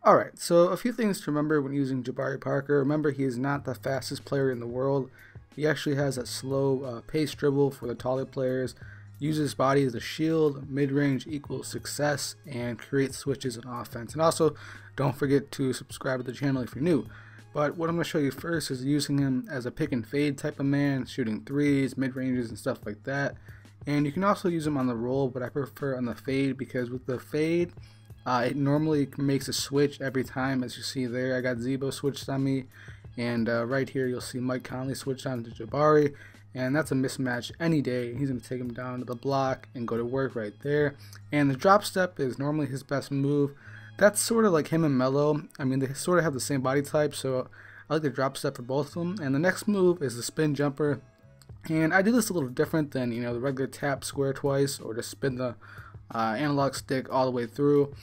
Alright, so a few things to remember when using Jabari Parker. Remember, he is not the fastest player in the world. He actually has a slow pace dribble for the taller players, uses his body as a shield, mid-range equals success, and creates switches on offense. And also, don't forget to subscribe to the channel if you're new. But what I'm going to show you first is using him as a pick and fade type of man, shooting threes, mid-ranges, and stuff like that. And you can also use him on the roll, but I prefer on the fade because with the fade, it normally makes a switch every time. As you see there, I got Zebo switched on me, and right here you'll see Mike Conley switched on to Jabari, and that's a mismatch any day. He's going to take him down to the block and go to work right there. And the drop step is normally his best move. That's sort of like him and Melo. I mean, they sort of have the same body type, so I like the drop step for both of them. And the next move is the spin jumper, and I do this a little different than, you know, the regular tap square twice or just spin the analog stick all the way through.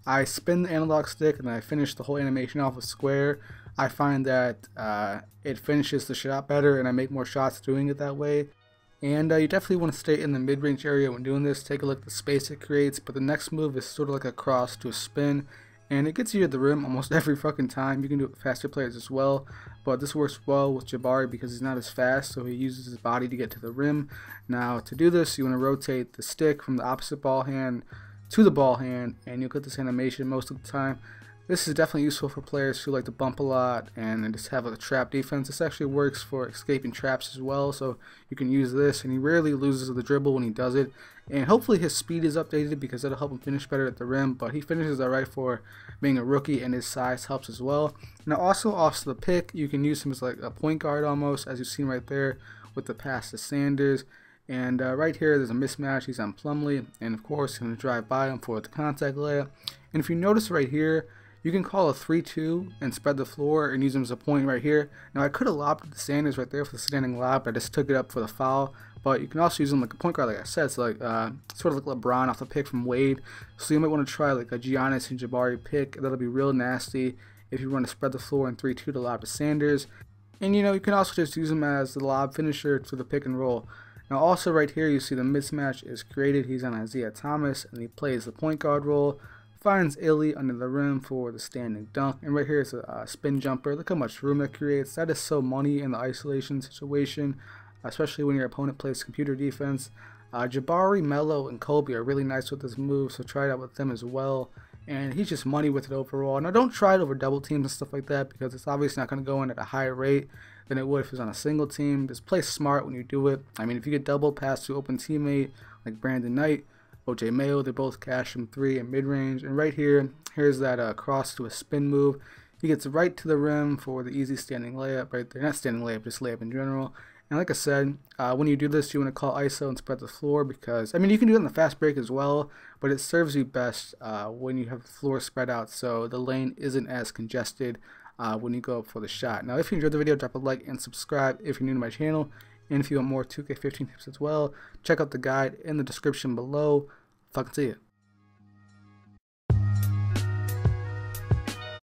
I spin the analog stick and then I finish the whole animation off with square. I find that it finishes the shot better and I make more shots doing it that way. And you definitely want to stay in the mid-range area when doing this. Take a look at the space it creates, but the next move is sort of like a cross to a spin, and it gets you to the rim almost every fucking time. You can do it with faster players as well, but this works well with Jabari because he's not as fast, so he uses his body to get to the rim. Now to do this, you want to rotate the stick from the opposite ball hand to the ball hand, and you'll get this animation most of the time. This is definitely useful for players who like to bump a lot and just have a trap defense. This actually works for escaping traps as well, so you can use this, and he rarely loses the dribble when he does it. And hopefully his speed is updated because that'll help him finish better at the rim, but he finishes alright for being a rookie, and his size helps as well. Now also off the pick, you can use him as like a point guard almost, as you've seen right there with the pass to Sanders. And right here there's a mismatch. He's on Plumlee, and of course he's going to drive by him for the contact layup. And if you notice right here, you can call a 3-2 and spread the floor and use him as a point right here. Now I could have lobbed the Sanders right there for the standing lob, but I just took it up for the foul. But you can also use him like a point guard, like I said, so like sort of like LeBron off the pick from Wade. So you might want to try like a Giannis and Jabari pick. That'll be real nasty if you want to spread the floor in 3-2 to lob to Sanders. And you know, you can also just use him as the lob finisher for the pick and roll. Now also right here you see the mismatch is created. He's on Isaiah Thomas and he plays the point guard role, finds Illy under the rim for the standing dunk, and right here is a spin jumper. Look how much room that creates. That is so money in the isolation situation, especially when your opponent plays computer defense. Jabari, Melo, and Kobe are really nice with this move, so try it out with them as well. And he's just money with it overall. Now don't try it over double teams and stuff like that because it's obviously not going to go in at a higher rate than it would if it was on a single team. Just play smart when you do it. I mean, if you get double pass to open teammate like Brandon Knight, OJ Mayo, they both cash from 3 and mid-range. And right here, here's that cross to a spin move. He gets right to the rim for the easy standing layup right there. Not standing layup, just layup in general. And like I said, when you do this, you want to call ISO and spread the floor because, I mean, you can do it in the fast break as well, but it serves you best when you have the floor spread out so the lane isn't as congested when you go up for the shot. Now, if you enjoyed the video, drop a like and subscribe if you're new to my channel. And if you want more 2K15 tips as well, check out the guide in the description below. Fucking see ya.